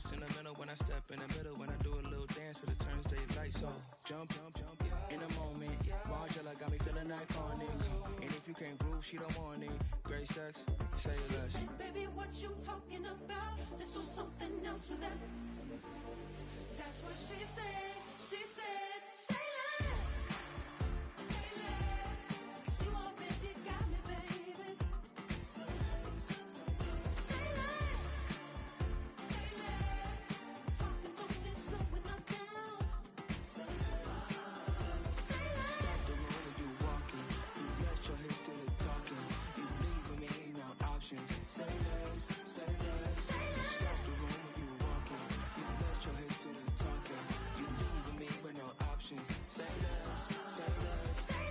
house in the middle when I step in the middle. When I do a little dance, it turns daylight. So jump, in a moment. Margella got me feeling iconic. And if you can't groove, she don't want it. Great sex, say less. She said, baby, what you talking about? Let's do something else with that. That's what she said. She said, say less. Say less. 'Cause you already got me, baby. Say less. Say less. Talking so fast, slowing us down. Say less. Say less. Stop the road when you walking. You let your hips do the talking. You leaving me no options. Say less. Say less. Stop the road when you walking. You let your hips do the talking. You leaving me with no options. Say less. Say less. Say less.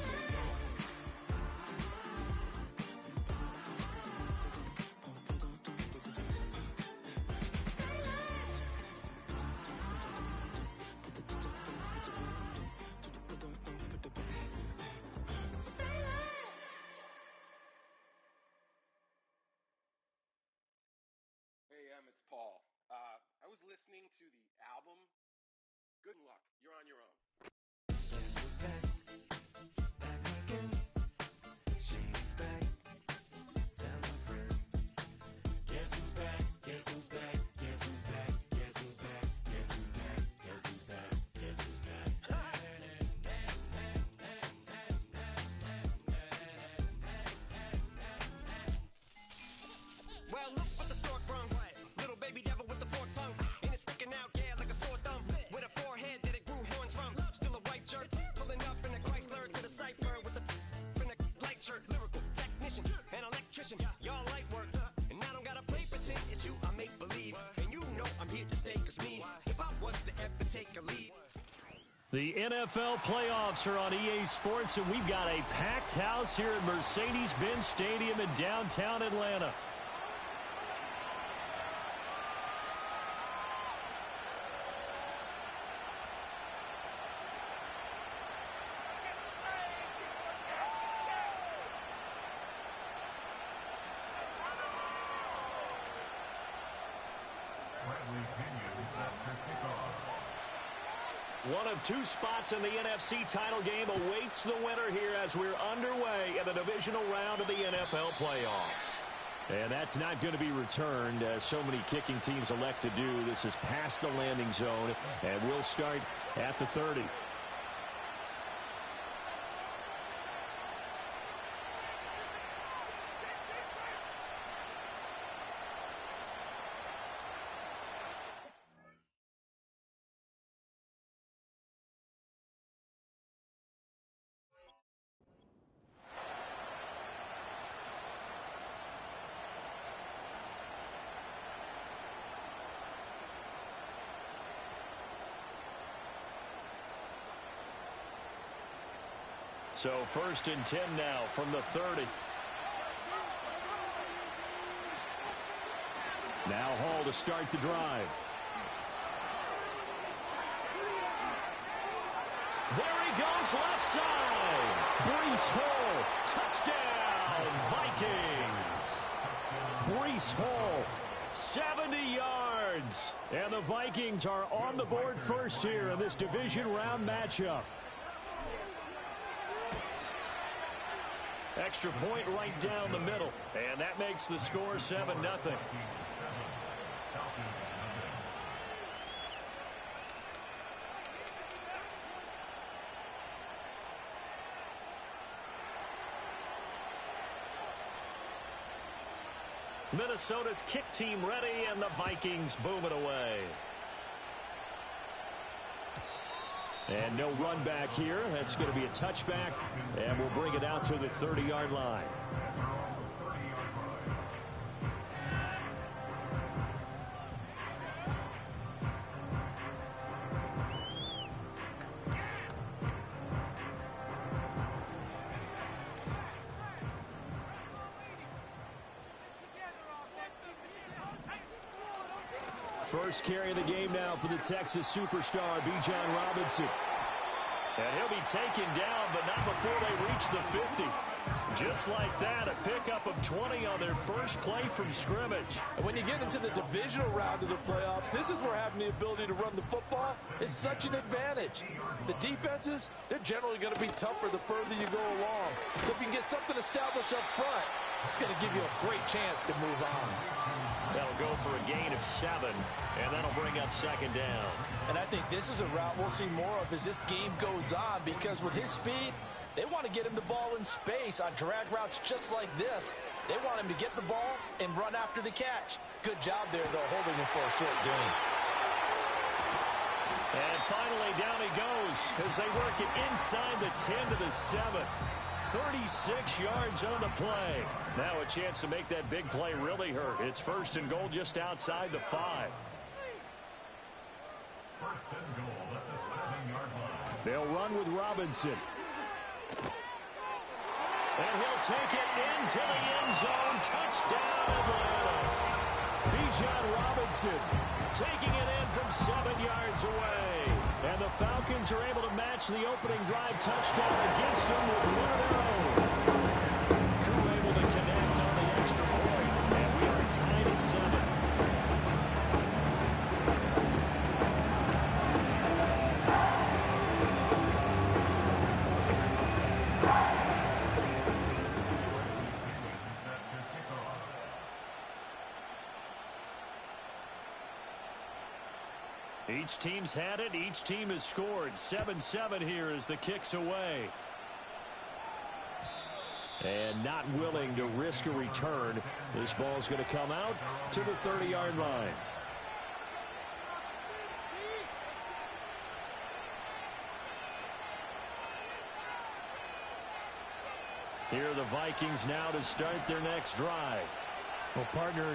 Hey, it's Paul. I was listening to the album. Good luck. You're on your own. Guess who's back? Back again. She's back. Tell a friend. Guess who's back? Guess who's back? Guess who's back? Guess who's back? Guess who's back? Guess who's back? Guess who's back? Well, look what the stork brung. Little baby devil with the forked tongue. And it's sticking out, yeah, like a sore thumb. With a forehead that it grew horns from. Still a white jerk. Pulling up in a Chrysler to the cipher with a in a light shirt. Lyrical technician, an electrician. Y'all light work. And I don't gotta play pretend. It's you, I make believe. And you know I'm here to stay, 'cause me, if I was to ever take a leave. The NFL playoffs are on EA Sports, and we've got a packed house here at Mercedes-Benz Stadium in downtown Atlanta. One of two spots in the NFC title game awaits the winner here as we're underway in the divisional round of the NFL playoffs. And that's not going to be returned, as so many kicking teams elect to do. This is past the landing zone, and we'll start at the 30. So 1st and 10 now from the 30. Now Hall to start the drive. There he goes, left side. Breece Hall, touchdown, Vikings. Breece Hall, 70 yards. And the Vikings are on the board first here in this division round matchup. Extra point right down the middle, and that makes the score 7-0. Minnesota's kick team ready, and the Vikings boom it away. And no run back here. That's going to be a touchback, and we'll bring it out to the 30-yard line. First carry of the game now for the Texas superstar, Bijan Robinson. And he'll be taken down, but not before they reach the 50. Just like that, a pickup of 20 on their first play from scrimmage. And when you get into the divisional round of the playoffs, this is where having the ability to run the football is such an advantage. The defenses, they're generally going to be tougher the further you go along. So if you can get something established up front, it's going to give you a great chance to move on. That'll go for a gain of 7, and that'll bring up second down. And I think this is a route we'll see more of as this game goes on, because with his speed, they want to get him the ball in space on drag routes just like this. They want him to get the ball and run after the catch. Good job there, though, holding him for a short gain. And finally, down he goes as they work it inside the 10 to the 7. 36 yards on the play. Now a chance to make that big play really hurt. It's first and goal just outside the 5. First and goal at the 7-yard line. They'll run with Robinson. And he'll take it into the end zone. Touchdown, Atlanta. Bijan Robinson taking it in from 7 yards away. And the Falcons are able to match the opening drive touchdown against them with one of their own. Crew able to connect on the extra point. And we are tied at 7. Each team's had it. Each team has scored. 7-7 here as the kick's away. And not willing to risk a return. This ball's going to come out to the 30-yard line. Here are the Vikings now to start their next drive. Well, partner,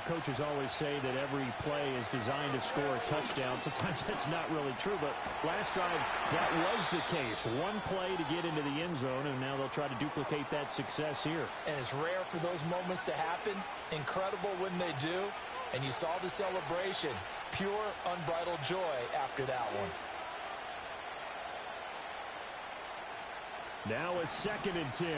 coaches always say that every play is designed to score a touchdown. Sometimes that's not really true, but last drive, that was the case. One play to get into the end zone, and now they'll try to duplicate that success here. And it's rare for those moments to happen. Incredible when they do. And you saw the celebration. Pure, unbridled joy after that one. Now a 2nd and 10.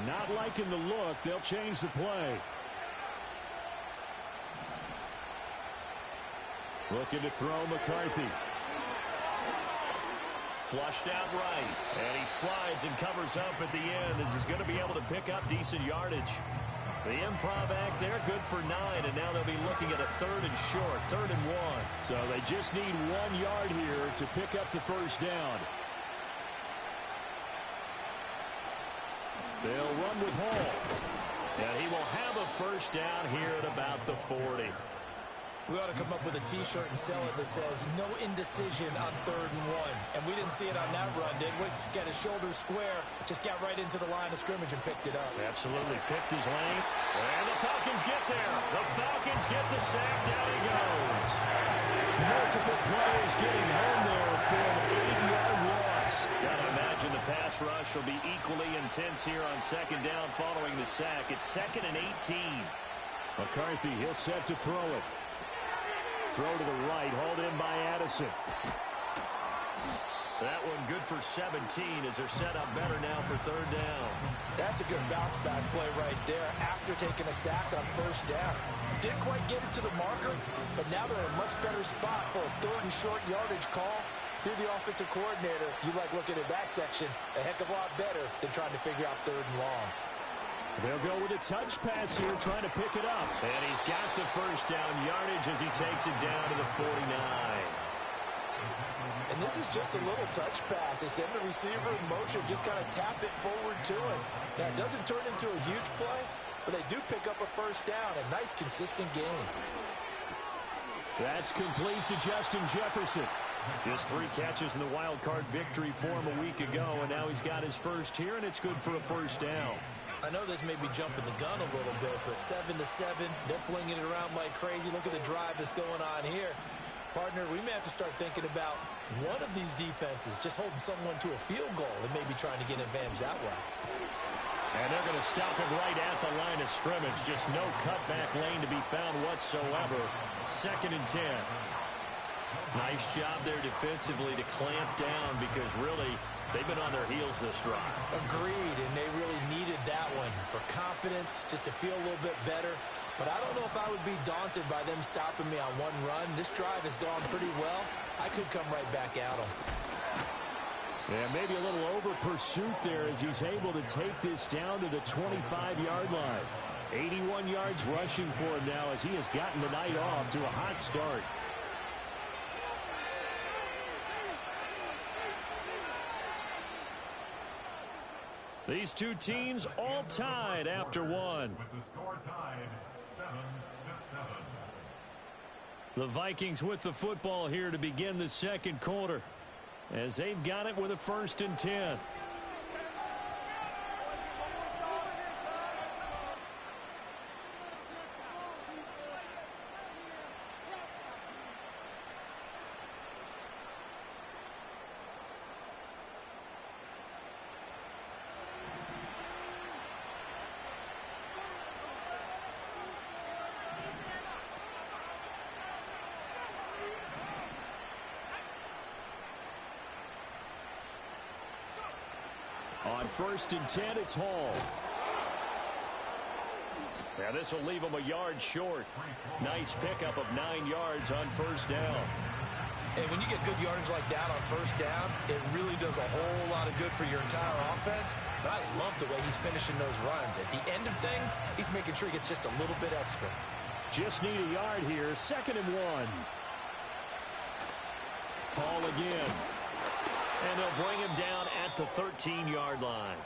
Not liking the look. They'll change the play. Looking to throw McCarthy. Flushed out right. And he slides and covers up at the end as he's going to be able to pick up decent yardage. The improv act there, good for 9, and now they'll be looking at a 3rd and short, 3rd and 1. So they just need 1 yard here to pick up the first down. They'll run with Hall. And he will have a first down here at about the 40. We ought to come up with a T-shirt and sell it that says, no indecision on 3rd and 1. And we didn't see it on that run, did we? Got his shoulder square, just got right into the line of scrimmage and picked it up. Absolutely. Picked his lane. And the Falcons get there. The Falcons get the sack. Down he goes. Multiple players getting home there for an 8-yard loss. Gotta imagine the pass rush will be equally intense here on 2nd down following the sack. It's 2nd and 18. McCarthy, he'll set to throw it. Throw to the right, hauled in by Addison. That one good for 17 as they're set up better now for 3rd down. That's a good bounce back play right there after taking a sack on 1st down. Didn't quite get it to the marker, but now they're in a much better spot for a 3rd and short yardage call. Through the offensive coordinator, you like looking at that section a heck of a lot better than trying to figure out 3rd and long. They'll go with a touch pass here, trying to pick it up. And he's got the first down yardage as he takes it down to the 49. And this is just a little touch pass. They send the receiver in motion, just kind of tap it forward to him. Now, it doesn't turn into a huge play, but they do pick up a first down. A nice, consistent gain. That's complete to Justin Jefferson. Just 3 catches in the wild card victory for him a week ago, and now he's got his first here, and it's good for a first down. I know this may be jumping the gun a little bit, but 7-7, they're flinging it around like crazy. Look at the drive that's going on here. Partner, we may have to start thinking about one of these defenses just holding someone to a field goal and maybe trying to get an advantage that way. And they're going to stop him right at the line of scrimmage. Just no cutback lane to be found whatsoever. 2nd and 10. Nice job there defensively to clamp down because really they've been on their heels this drive. Agreed, and they really needed that one for confidence, just to feel a little bit better. But I don't know if I would be daunted by them stopping me on one run. This drive has gone pretty well. I could come right back at them. Yeah, maybe a little over pursuit there as he's able to take this down to the 25-yard line. 81 yards rushing for him now as he has gotten the night off to a hot start. These two teams all tied after one. With the score tied 7-7. The Vikings with the football here to begin the second quarter as they've got it with a 1st and 10. On 1st and 10, it's Hall. Now this will leave him a yard short. Nice pickup of 9 yards on 1st down. And when you get good yardage like that on 1st down, it really does a whole lot of good for your entire offense. But I love the way he's finishing those runs. At the end of things, he's making sure he gets just a little bit extra. Just need a yard here. 2nd and 1. Hall again. And they'll bring him down at the 13-yard line.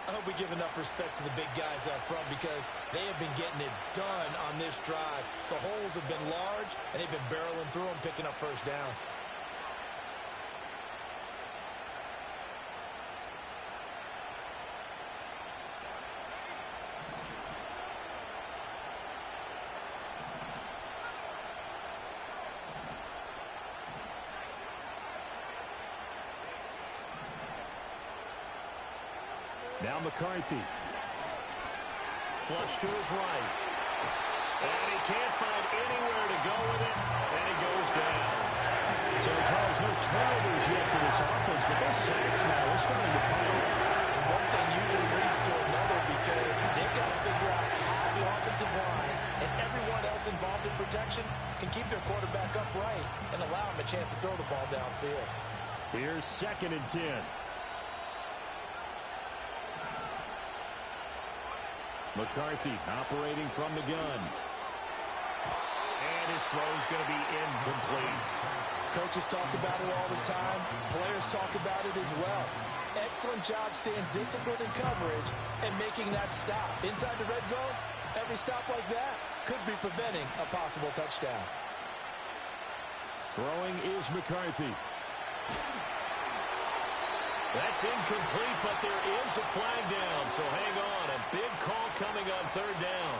I hope we give enough respect to the big guys up front because they have been getting it done on this drive. The holes have been large, and they've been barreling through them, picking up 1st downs. Now McCarthy. Flush to his right. And he can't find anywhere to go with it. And he goes down. So Charles, no turnovers yet for this offense, but those sacks now, they're starting to pile up. And one thing usually leads to another because they've got to figure out how the offensive line and everyone else involved in protection can keep their quarterback upright and allow him a chance to throw the ball downfield. Here's 2nd and 10. McCarthy operating from the gun. And his throw's going to be incomplete. Coaches talk about it all the time. Players talk about it as well. Excellent job staying disciplined in coverage and making that stop. Inside the red zone, every stop like that could be preventing a possible touchdown. Throwing is McCarthy. That's incomplete, but there is a flag down, so hang on. A big call coming on 3rd down.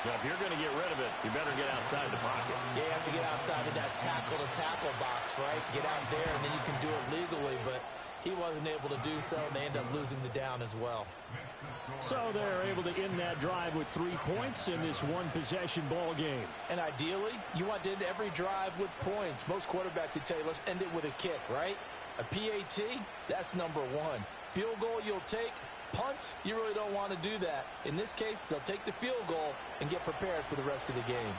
Now, if you're going to get rid of it, you better get outside the pocket. Yeah, you have to get outside of that tackle-to-tackle box, right? Get out there, and then you can do it legally, but he wasn't able to do so, and they end up losing the down as well. So they're able to end that drive with 3 points in this one-possession ball game. And ideally, you want to end every drive with points. Most quarterbacks would tell you, let's end it with a kick, right? A PAT, that's number 1. Field goal you'll take. Punts, you really don't want to do that. In this case, they'll take the field goal and get prepared for the rest of the game.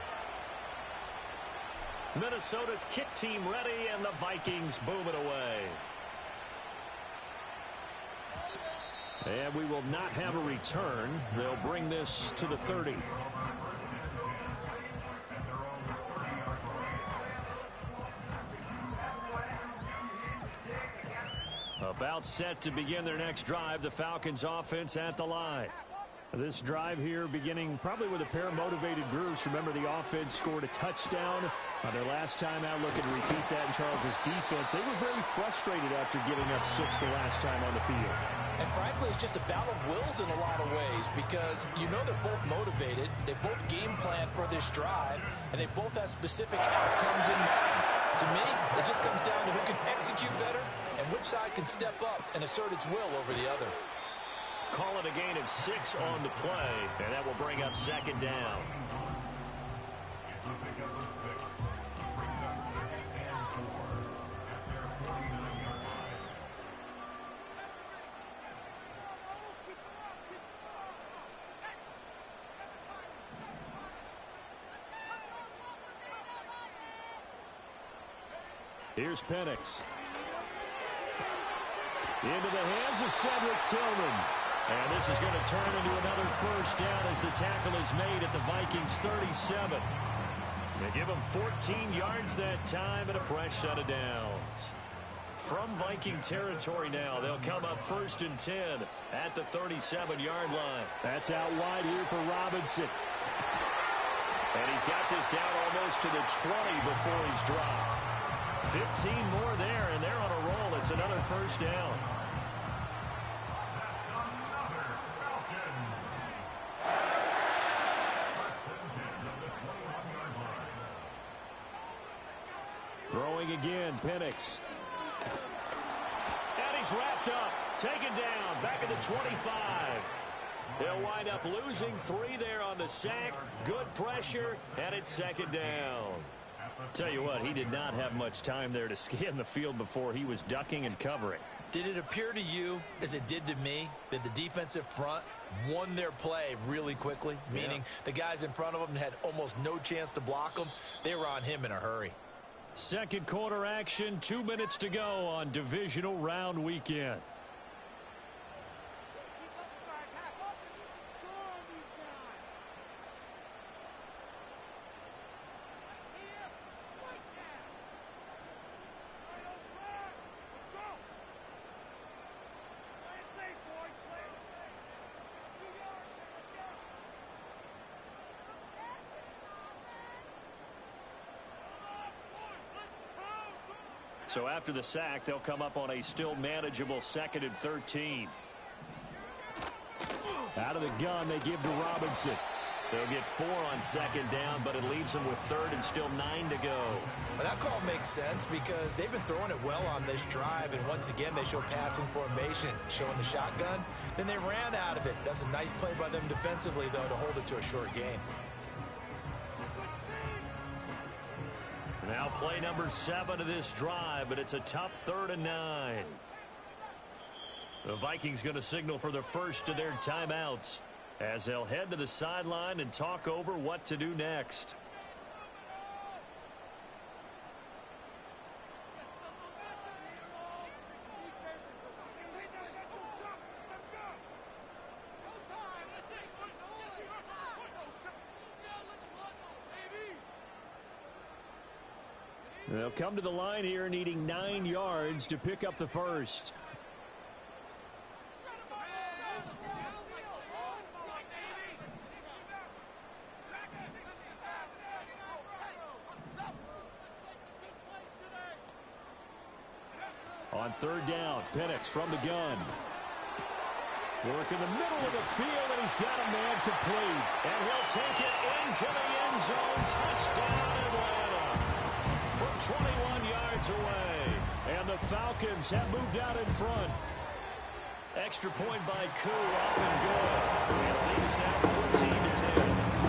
Minnesota's kick team ready, and the Vikings boom it away. And we will not have a return. They'll bring this to the 30. About set to begin their next drive, the Falcons offense at the line. This drive here beginning probably with a pair of motivated groups. Remember, the offense scored a touchdown on their last time out. Looking to repeat that in Charles's defense. They were very frustrated after giving up 6 the last time on the field. And frankly, it's just a battle of wills in a lot of ways because you know they're both motivated. They both game plan for this drive, and they both have specific outcomes in mind. To me, it just comes down to who can execute better and which side can step up and assert its will over the other. call it a gain of 6 on the play, and that will bring up second down. It's a pickup of 6. Brings up second and 4 at their 49-yard line. Here's Penix. Into the hands of Cedric Tillman. And this is going to turn into another first down as the tackle is made at the Vikings 37. They give them 14 yards that time and a fresh set of downs. From Viking territory now, they'll come up 1st and 10 at the 37-yard line. That's out wide here for Robinson. And he's got this down almost to the 20 before he's dropped. 15 more there, and they're on a roll. It's another first down. That's another Falcon. First and 10 at the 21-yard line. Throwing again, Penix. And he's wrapped up, taken down, back at the 25. They'll wind up losing 3 there on the sack. Good pressure, and it's second down. Tell you what, he did not have much time there to scan the field before he was ducking and covering. Did it appear to you, as it did to me, that the defensive front won their play really quickly? Meaning the guys in front of them had almost no chance to block them. They were on him in a hurry. Second quarter action, 2 minutes to go on divisional round weekend. So after the sack, they'll come up on a still manageable 2nd and 13. Out of the gun, they give to Robinson. They'll get 4 on second down, but it leaves them with 3rd and still 9 to go. Well, that call makes sense because they've been throwing it well on this drive, and once again, they show passing formation, showing the shotgun. Then they ran out of it. That's a nice play by them defensively, though, to hold it to a short gain. Now play number 7 of this drive, but it's a tough 3rd and 9. The Vikings going to signal for the first of their timeouts as they'll head to the sideline and talk over what to do next. They'll come to the line here needing 9 yards to pick up the first. On 3rd down, Penix from the gun. Work in the middle of the field, and he's got a man complete. And he'll take it into the end zone. Touchdown, Atlanta. From 21 yards away. And the Falcons have moved out in front. Extra point by Koo, up and good. And the lead is now 14-10.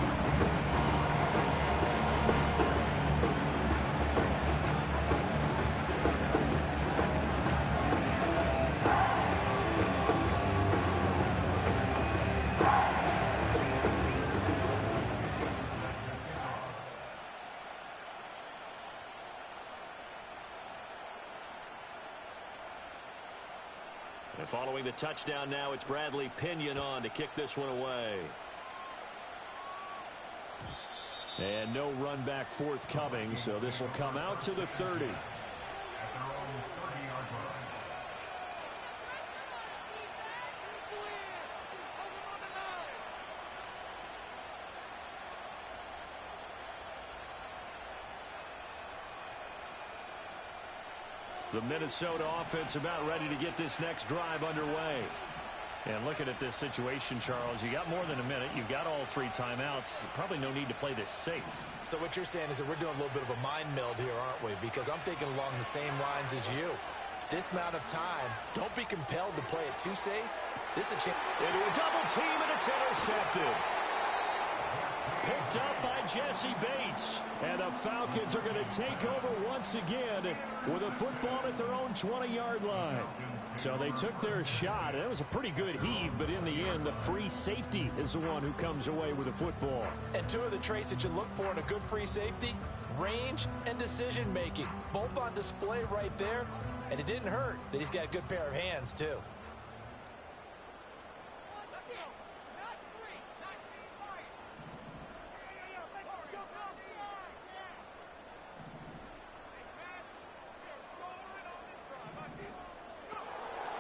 And following the touchdown now, it's Bradley Pinion on to kick this one away. And no run back forthcoming, so this will come out to the 30. At their own 30-yard line. The Minnesota offense about ready to get this next drive underway. And looking at this situation, Charles, you got more than a minute. You've got all 3 timeouts. Probably no need to play this safe. So what you're saying is that we're doing a little bit of a mind meld here, aren't we? Because I'm thinking along the same lines as you. this amount of time, don't be compelled to play it too safe. This is a chance. Into a double team, and it's intercepted. Picked up by Jesse Bates. And the Falcons are going to take over once again with a football at their own 20-yard line. So they took their shot. It was a pretty good heave, but in the end, the free safety is the one who comes away with the football. And two of the traits that you look for in a good free safety, range and decision-making. Both on display right there. And it didn't hurt that he's got a good pair of hands, too.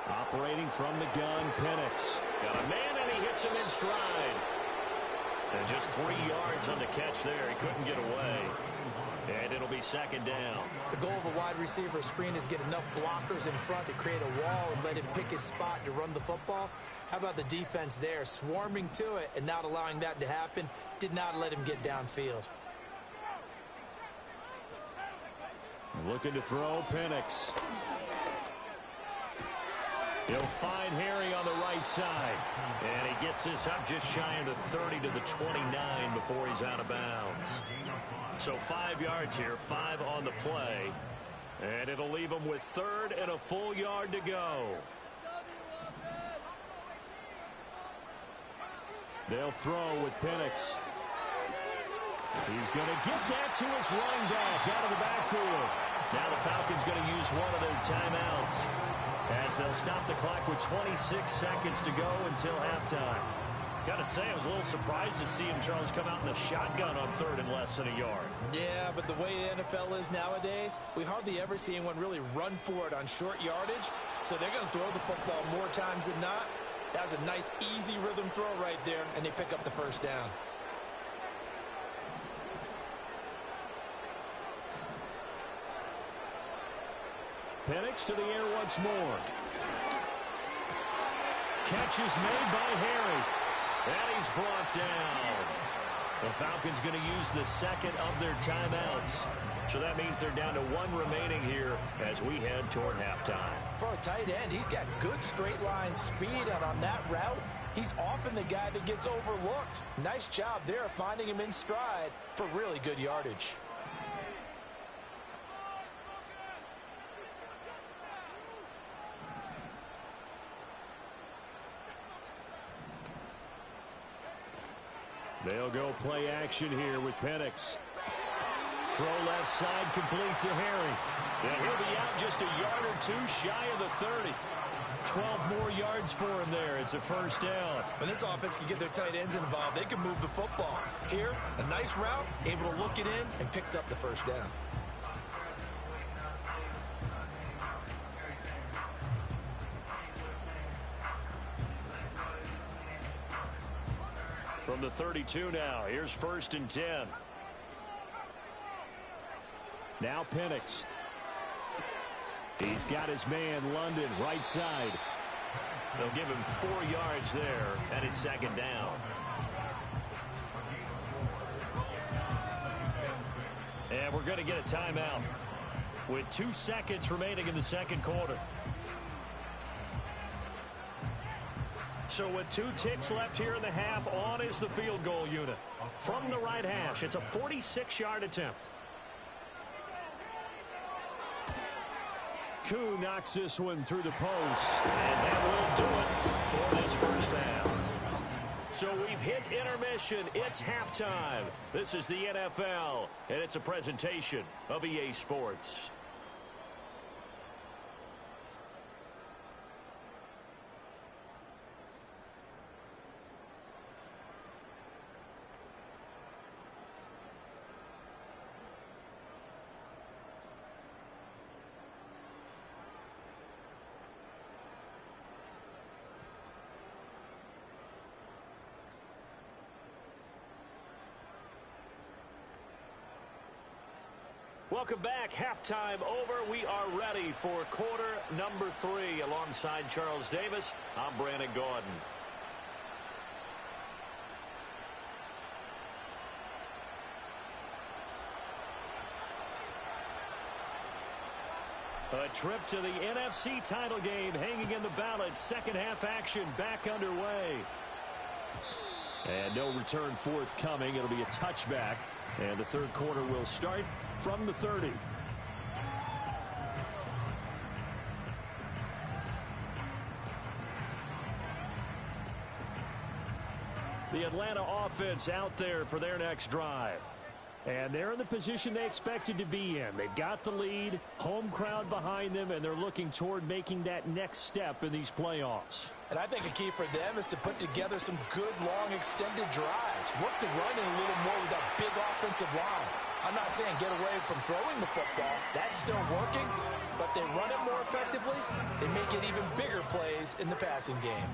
Operating from the gun, Penix. Got a man, and he hits him in stride. And just 3 yards on the catch there. He couldn't get away. And it'll be second down. The goal of a wide receiver screen is get enough blockers in front to create a wall and let him pick his spot to run the football. How about the defense there, swarming to it and not allowing that to happen? Did not let him get downfield. Looking to throw, Penix. He'll find Harry on the right side. And he gets this up just shy of the 30 to the 29 before he's out of bounds. So 5 yards here, 5 on the play. And it'll leave him with third and a full yard to go. They'll throw with Penix. He's going to get that to his running back out of the backfield. Now the Falcons going to use one of their timeouts as they'll stop the clock with 26 seconds to go until halftime. Got to say, I was a little surprised to see him, Charles, come out in a shotgun on third and less than a yard. Yeah, but the way the NFL is nowadays, we hardly ever see anyone really run for it on short yardage. So they're going to throw the football more times than not. That was a nice, easy rhythm throw right there, and they pick up the first down. Penix to the air once more. Catch is made by Harry. And he's brought down. The Falcons going to use the second of their timeouts. So that means they're down to 1 remaining here as we head toward halftime. For a tight end, he's got good straight line speed, and on that route, he's often the guy that gets overlooked. Nice job there finding him in stride for really good yardage. They'll go play action here with Penix. Throw left side complete to Harry. And he'll be out just a yard or two shy of the 30. 12 more yards for him there. It's a first down. When this offense can get their tight ends involved, they can move the football. Here, a nice route, able to look it in, and picks up the first down. From the 32 now, here's 1st and 10. Now Penix. He's got his man, London, right side. They'll give him 4 yards there, and it's second down. And we're going to get a timeout with 2 seconds remaining in the second quarter. So with 2 ticks left here in the half, on is the field goal unit. From the right hash, it's a 46-yard attempt. Koo knocks this one through the post. And that will do it for this first half. So we've hit intermission. It's halftime. This is the NFL, and it's a presentation of EA Sports. Welcome back. Halftime over. We are ready for quarter number 3. Alongside Charles Davis, I'm Brandon Gordon. A trip to the NFC title game hanging in the balance. Second half action back underway. And no return forthcoming. It'll be a touchback. And the third quarter will start from the 30. The Atlanta offense out there for their next drive. And they're in the position they expected to be in. They've got the lead, home crowd behind them, and they're looking toward making that next step in these playoffs. And I think a key for them is to put together some good, long, extended drives. Work the run in a little more with that big offensive line. I'm not saying get away from throwing the football. That's still working, but they run it more effectively. They make it even bigger plays in the passing game.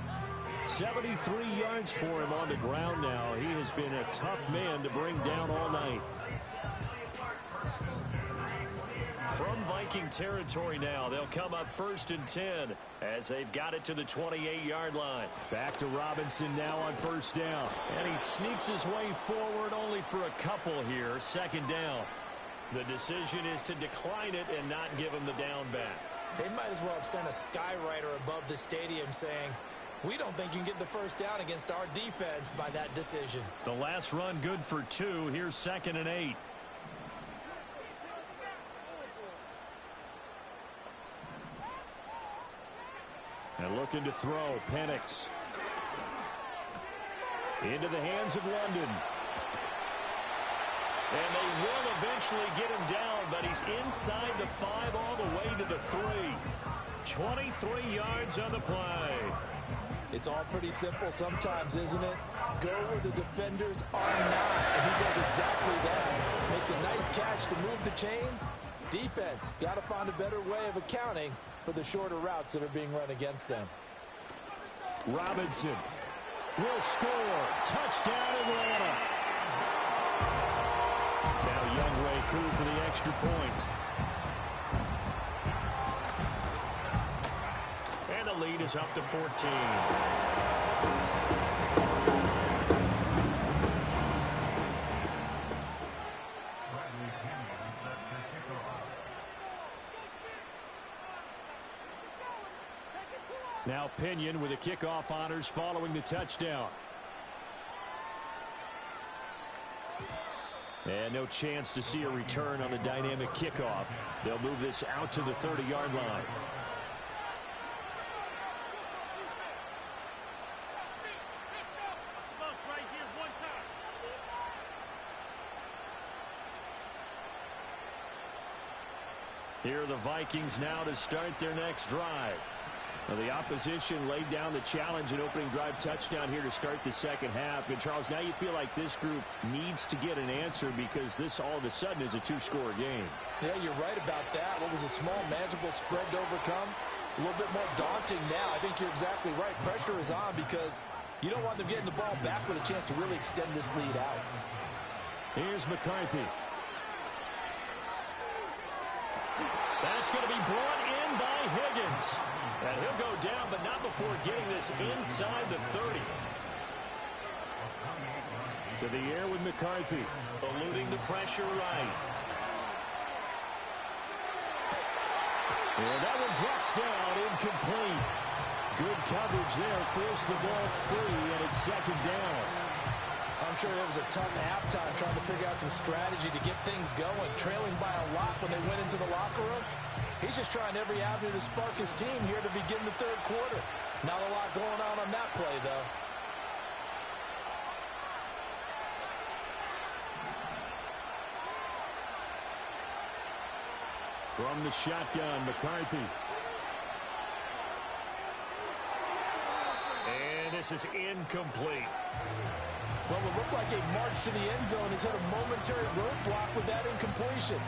73 yards for him on the ground now. He has been a tough man to bring down all night. From Viking territory now, they'll come up 1st and 10 as they've got it to the 28-yard line. Back to Robinson now on 1st down. And he sneaks his way forward only for a couple here. 2nd down. The decision is to decline it and not give him the down back. They might as well have sent a skywriter above the stadium saying, we don't think you can get the 1st down against our defense by that decision. The last run good for 2. Here's 2nd and 8. And looking to throw, Penix. Into the hands of London. And they will eventually get him down, but he's inside the 5 all the way to the 3. 23 yards on the play. It's all pretty simple sometimes, isn't it? Go where the defenders are not, and he does exactly that. Makes a nice catch to move the chains. Defense got to find a better way of accounting for the shorter routes that are being run against them. Robinson will score. Touchdown, Atlanta. Now Youngray Koo for the extra point. And the lead is up to 14. Now Pinion with the kickoff honors following the touchdown. And no chance to see a return on the dynamic kickoff. They'll move this out to the 30-yard line. Here are the Vikings now to start their next drive. Now the opposition laid down the challenge and opening drive touchdown here to start the second half. And, Charles, now you feel like this group needs to get an answer because this all of a sudden is a 2-score game. Yeah, you're right about that. What was a small, manageable spread to overcome? A little bit more daunting now. I think you're exactly right. Pressure is on because you don't want them getting the ball back with a chance to really extend this lead out. Here's McCarthy. That's going to be brought in by Higgins. And he'll go down, but not before getting this inside the 30. To the air with McCarthy. Eluding the pressure right. And that one drops down, incomplete. Good coverage there, forced the ball free, and it's 2nd down. I'm sure it was a tough halftime trying to figure out some strategy to get things going. Trailing by a lot when they went into the locker room. He's just trying every avenue to spark his team here to begin the third quarter. Not a lot going on that play, though. From the shotgun, McCarthy. And this is incomplete. Well, it looked like a march to the end zone. He's hit a momentary roadblock with that incompletion.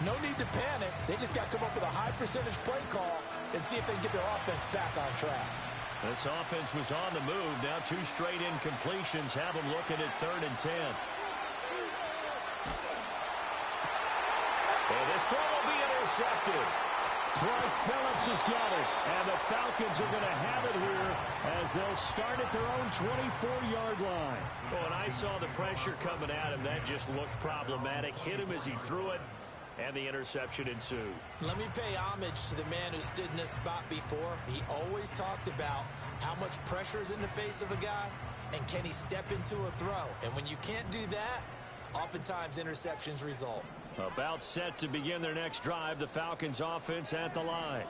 No need to panic. They just got to come up with a high percentage play call and see if they can get their offense back on track. This offense was on the move. Now 2 straight incompletions have them looking at 3rd and 10. And this throw will be intercepted. Clark Phillips has got it. And the Falcons are going to have it here as they'll start at their own 24-yard line. Well, and I saw the pressure coming at him. That just looked problematic. Hit him as he threw it. and the interception ensued. Let me pay homage to the man who stood in this spot before. He always talked about how much pressure is in the face of a guy, and can he step into a throw? And when you can't do that, oftentimes interceptions result. About set to begin their next drive, the Falcons offense at the line.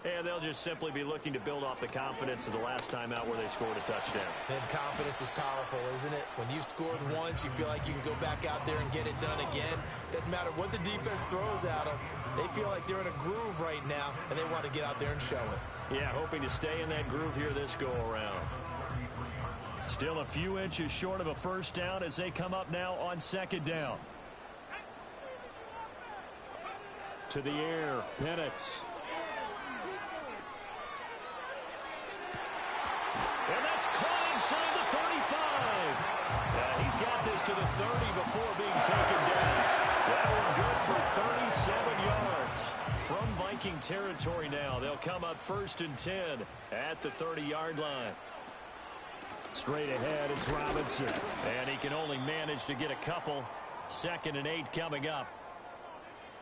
And they'll just simply be looking to build off the confidence of the last time out where they scored a touchdown. And confidence is powerful, isn't it? When you've scored once, you feel like you can go back out there and get it done again. Doesn't matter what the defense throws at them. They feel like they're in a groove right now, and they want to get out there and show it. Yeah, hoping to stay in that groove here this go-around. Still a few inches short of a first down as they come up now on second down. To the air, Penix. And that's caught inside the 35. He's got this to the 30 before being taken down. That one good for 37 yards. From Viking territory now, they'll come up 1st and 10 at the 30-yard line. Straight ahead, it's Robinson. And he can only manage to get a couple. 2nd and 8 coming up.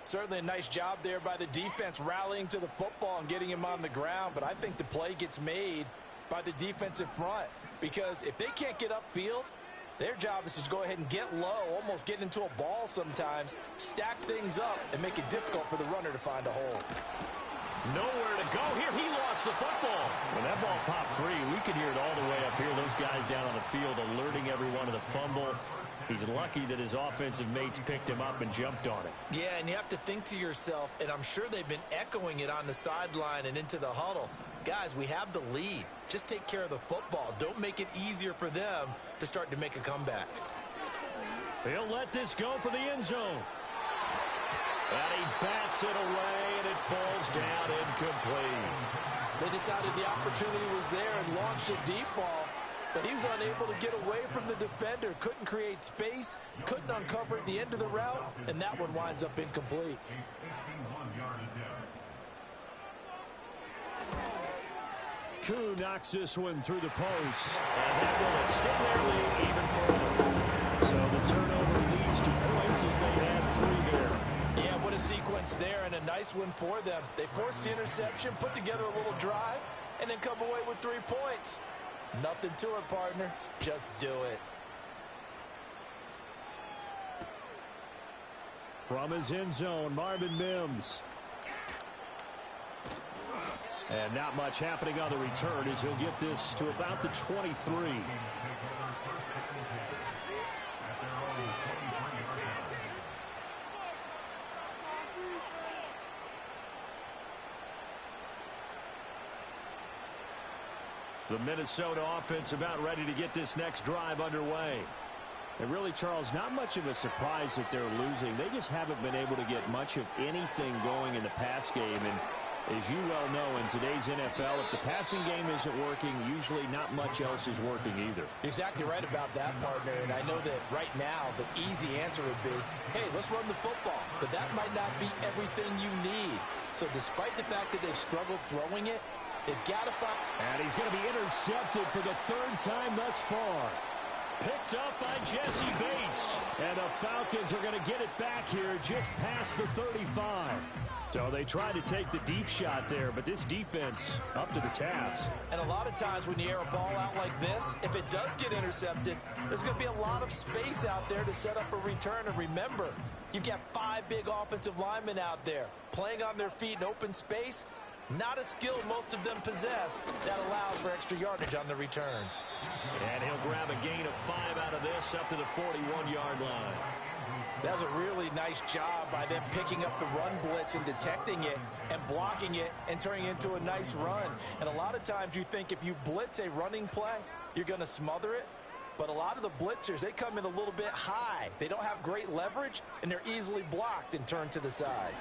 Certainly a nice job there by the defense rallying to the football and getting him on the ground. But I think the play gets made by the defensive front, because if they can't get upfield, their job is to go ahead and get low, almost get into a ball sometimes, stack things up, and make it difficult for the runner to find a hole. Nowhere to go here. He lost the football. When that ball popped free, we could hear it all the way up here. Those guys down on the field alerting everyone of the fumble. He's lucky that his offensive mates picked him up and jumped on it. Yeah, and you have to think to yourself, and I'm sure they've been echoing it on the sideline and into the huddle. Guys, we have the lead. Just take care of the football. Don't make it easier for them to start to make a comeback. He'll let this go for the end zone. And he bats it away, and it falls down incomplete. They decided the opportunity was there and launched a deep ball, but he was unable to get away from the defender. Couldn't create space, couldn't uncover at the end of the route, and that one winds up incomplete. Koo knocks this one through the post, and that will extend their lead even further. So the turnover leads to points as they add 3 there. Yeah, what a sequence there, and a nice one for them. They forced the interception, put together a little drive, and then come away with 3 points. Nothing to it, partner. Just do it. From his end zone, Marvin Mims. And not much happening on the return as he'll get this to about the 23. The Minnesota offense about ready to get this next drive underway. And really, Charles, not much of a surprise that they're losing. They just haven't been able to get much of anything going in the pass game. And as you well know, in today's NFL, if the passing game isn't working, usually not much else is working either. You're exactly right about that, partner. And I know that right now the easy answer would be, hey, let's run the football. But that might not be everything you need. So despite the fact that they've struggled throwing it, they've got to find... And he's going to be intercepted for the 3rd time thus far. Picked up by Jesse Bates. And the Falcons are going to get it back here just past the 35. So they tried to take the deep shot there, but this defense up to the task. And a lot of times when you air a ball out like this, if it does get intercepted, there's going to be a lot of space out there to set up a return. And remember, you've got 5 big offensive linemen out there playing on their feet in open space. Not a skill most of them possess that allows for extra yardage on the return. And he'll grab a gain of 5 out of this up to the 41-yard line. That's a really nice job by them picking up the run blitz and detecting it and blocking it and turning it into a nice run. And a lot of times you think if you blitz a running play, you're going to smother it. But a lot of the blitzers, they come in a little bit high. They don't have great leverage, and they're easily blocked and turned to the side.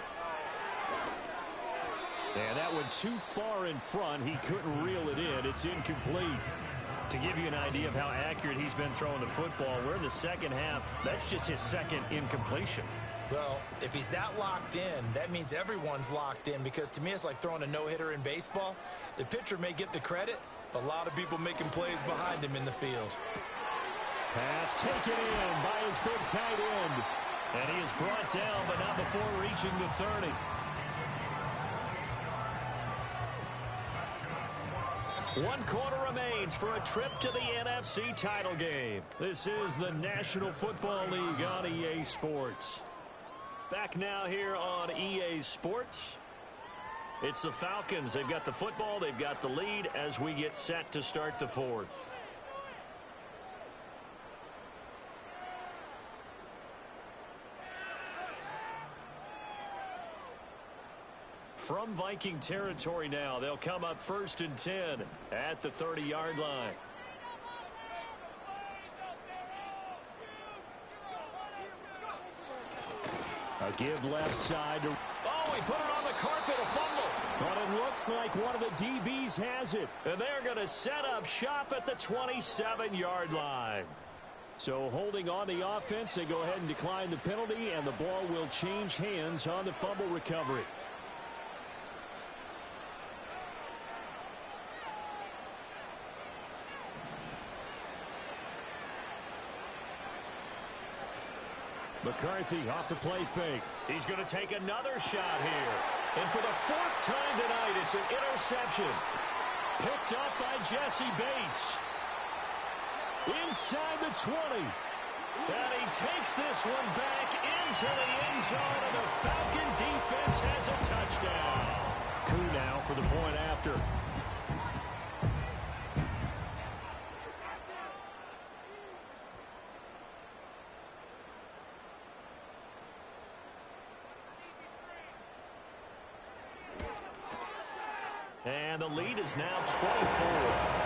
And that one too far in front. He couldn't reel it in. It's incomplete. To give you an idea of how accurate he's been throwing the football, we're in the second half. That's just his 2nd incompletion. Well, if he's that locked in, that means everyone's locked in, because to me it's like throwing a no-hitter in baseball. The pitcher may get the credit, but a lot of people making plays behind him in the field. Pass taken in by his big tight end. And he is brought down, but not before reaching the 30. One quarter remains for a trip to the NFC title game. This is the National Football League on EA Sports. Back now here on EA Sports. It's the Falcons. They've got the football. They've got the lead as we get set to start the fourth. From Viking territory now, they'll come up 1st and 10 at the 30-yard line. A give left side. Oh, he put it on the carpet, a fumble. But it looks like one of the DBs has it. And they're going to set up shop at the 27-yard line. So holding on the offense, they go ahead and decline the penalty, and the ball will change hands on the fumble recovery. McCarthy off the play fake. He's going to take another shot here. And for the 4th time tonight, it's an interception. Picked up by Jesse Bates. Inside the 20. And he takes this one back into the end zone, and the Falcon defense has a touchdown. Coup now for the point after. And the lead is now 24.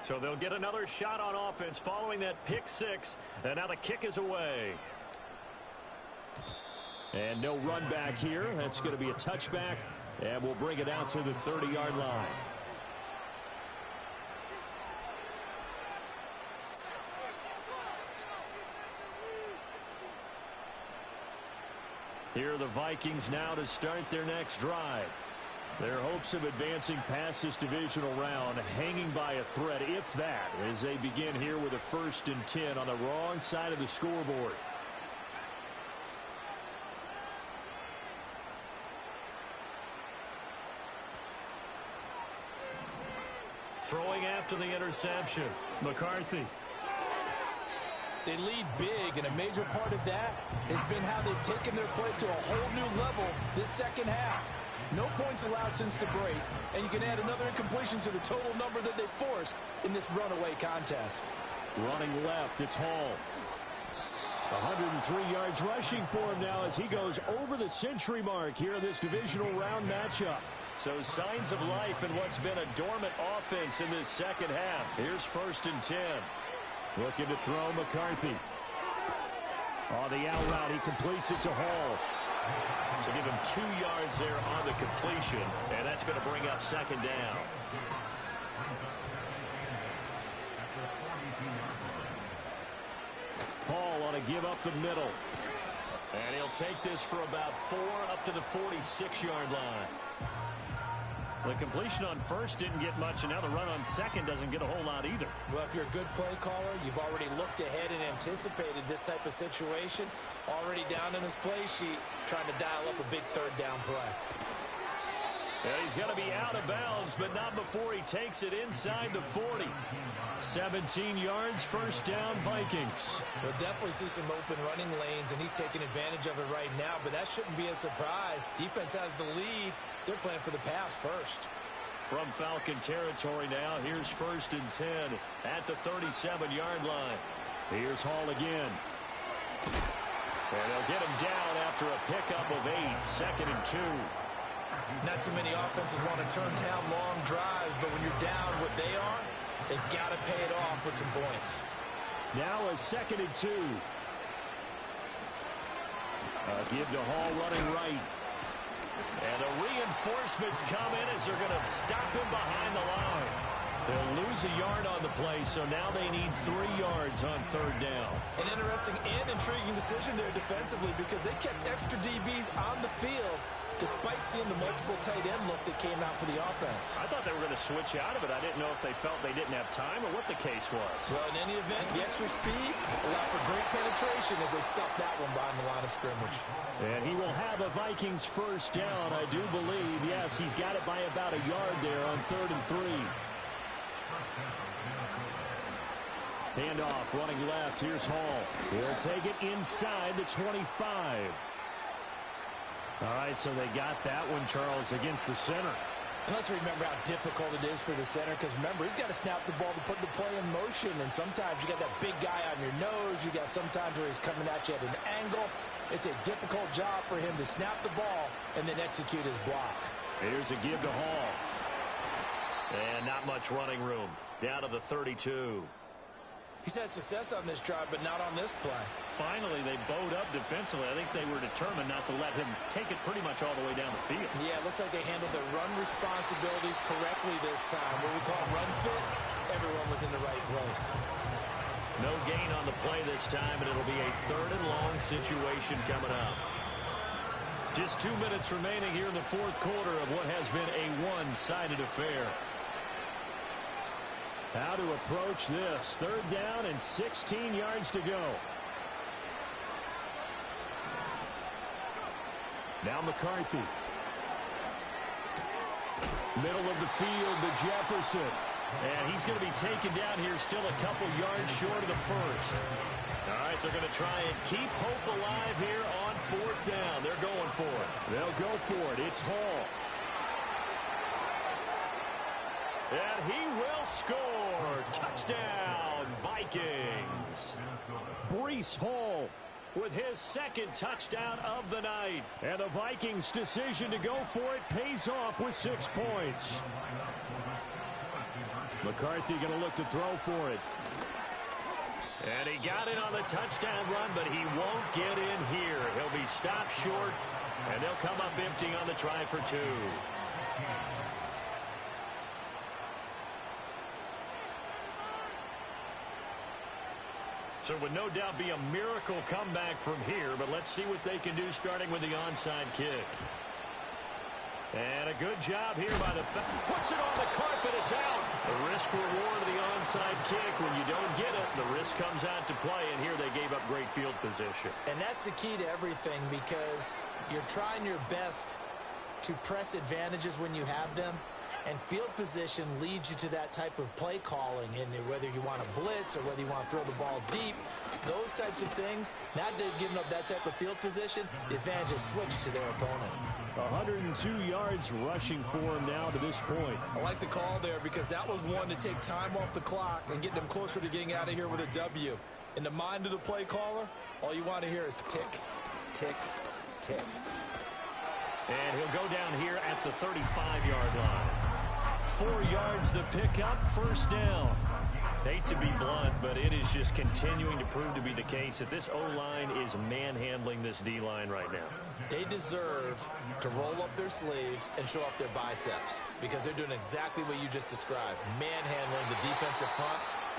So they'll get another shot on offense following that pick six. And now the kick is away. And no run back here. That's going to be a touchback. And we'll bring it out to the 30-yard line. Here are the Vikings now to start their next drive. Their hopes of advancing past this divisional round hanging by a thread, if that, as they begin here with a 1st and 10 on the wrong side of the scoreboard. Throwing after the interception, McCarthy. They lead big, and a major part of that has been how they've taken their play to a whole new level this second half. No points allowed since the break, and you can add another incompletion to the total number that they forced in this runaway contest. Running left, it's Hall. 103 yards rushing for him now as he goes over the century mark here in this divisional round matchup. So signs of life in what's been a dormant offense in this second half. Here's 1st and 10. Looking to throw McCarthy. On the out route, he completes it to Hall. So give him 2 yards there on the completion, and that's going to bring up 2nd down. Hall on a give up the middle. And he'll take this for about 4 up to the 46-yard line. The completion on 1st didn't get much, and now the run on 2nd doesn't get a whole lot either. Well, if you're a good play caller, you've already looked ahead and anticipated this type of situation. Already down in his play sheet, trying to dial up a big 3rd down play. And he's going to be out of bounds, but not before he takes it inside the 40. 17 yards, 1st down, Vikings. We'll definitely see some open running lanes, and he's taking advantage of it right now, but that shouldn't be a surprise. Defense has the lead. They're playing for the pass first. From Falcon territory now, here's 1st and 10 at the 37-yard line. Here's Hall again. And they'll get him down after a pickup of 8, 2nd and 2. Not too many offenses want to turn down long drives, but when you're down what they are, they've got to pay it off with some points. Now a 2nd and 2. Give to Hall running right. And the reinforcements come in as they're going to stop him behind the line. They'll lose a yard on the play, so now they need 3 yards on 3rd down. An interesting and intriguing decision there defensively because they kept extra DBs on the field despite seeing the multiple tight end look that came out for the offense. I thought they were going to switch out of it. I didn't know if they felt they didn't have time or what the case was. Well, in any event, the extra speed allowed for great penetration as they stuffed that one behind the line of scrimmage. And he will have a Vikings 1st down, I do believe. Yes, he's got it by about a yard there on 3rd and 3. Handoff, running left. Here's Hall. He'll take it inside the 25. All right, so they got that one, Charles, against the center. And let's remember how difficult it is for the center because, remember, he's got to snap the ball to put the play in motion. And sometimes you got that big guy on your nose. You got sometimes where he's coming at you at an angle. It's a difficult job for him to snap the ball and then execute his block. Here's a give to Hall. And not much running room. Down to the 32. He's had success on this drive, but not on this play. Finally, they bowed up defensively. I think they were determined not to let him take it pretty much all the way down the field. Yeah, it looks like they handled their run responsibilities correctly this time. What we call run fits, everyone was in the right place. No gain on the play this time, and it'll be a 3rd and long situation coming up. Just 2 minutes remaining here in the 4th quarter of what has been a one-sided affair. How to approach this. 3rd down and 16 yards to go. Now McCarthy. Middle of the field to Jefferson. And he's going to be taken down here still a couple yards short of the 1st. All right, they're going to try and keep hope alive here on 4th down. They're going for it. They'll go for it. It's Hall. And he will score. Touchdown, Vikings. Breece Hall with his 2nd touchdown of the night. And the Vikings' decision to go for it pays off with 6 points. McCarthy going to look to throw for it. And he got it on the touchdown run, but he won't get in here. He'll be stopped short, and they'll come up empty on the try for 2. So it would no doubt be a miracle comeback from here, but let's see what they can do starting with the onside kick. And a good job here by the puts it on the carpet. It's out. The risk reward of the onside kick. When you don't get it, the risk comes out to play, and here they gave up great field position. And that's the key to everything because you're trying your best to press advantages when you have them. And field position leads you to that type of play calling. And whether you want to blitz or whether you want to throw the ball deep, those types of things, not giving up that type of field position, the advantage is switched to their opponent. 102 yards rushing for him now to this point. I like the call there because that was one to take time off the clock and get them closer to getting out of here with a W. In the mind of the play caller, all you want to hear is tick, tick, tick. And he'll go down here at the 35-yard line. 4 yards the pickup, 1st down. Hate to be blunt, but it is just continuing to prove to be the case that this O-line is manhandling this D-line right now. They deserve to roll up their sleeves and show up their biceps because they're doing exactly what you just described, manhandling the defensive front